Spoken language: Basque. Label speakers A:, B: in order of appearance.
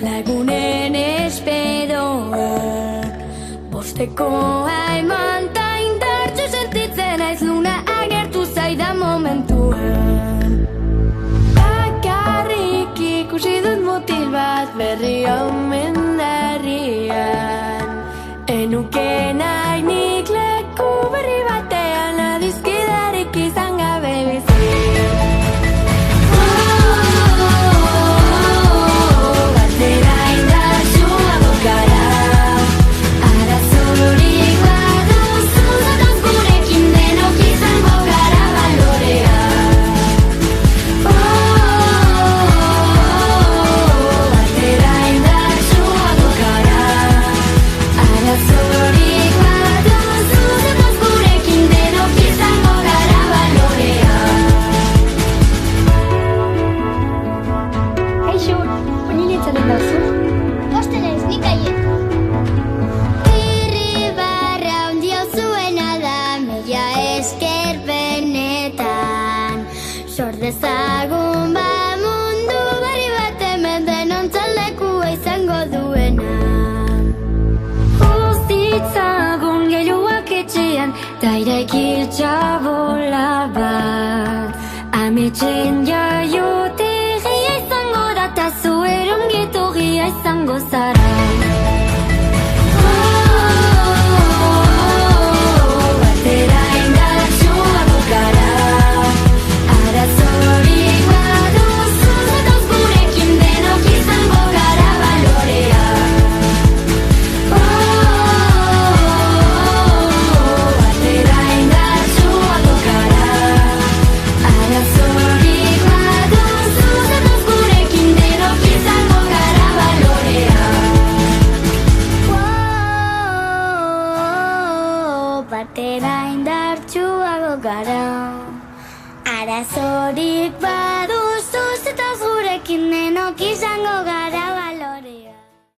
A: lagunen esperoa. Bostekoa eman ta indartsu sentitzen naiz luna agertu zaidan momentuan. Bakarrik ikusi dut mutil bat berri omen herrian. Enuke nahi nik leku berri batean adizkidarik izan gabe bizi. Batera indartsuago gara, arazorik baduzu zatoz gurekin denok izango gara balorea. Batera indartsuago gara, arazorik baduzu zatoz gurekin denok izango gara balorea.
B: Kaixo, onile itzalen dauzu?
C: Posten ez, nik aien. Irribarra ondio zuena da, mila esker benetan. Sor dezagun ba mundu berri bat hemen denontzat lekua izango duena.
A: Uztitzagun gehiuak etxean, ta iraiki txabola bat. Ametxen jaiotegia izango da, ta zuer ongietorria izango zara. Batera indartsuago gara, arazorik baduzu zatoz gurekin denok izango gara balorea. Batera indartsuago gara, arazorik baduzu zatoz gurekin denok izango gara balorea.
C: Batera indartsuago gara, arazorik baduzu zetoz gurekin denok izango gara balorea.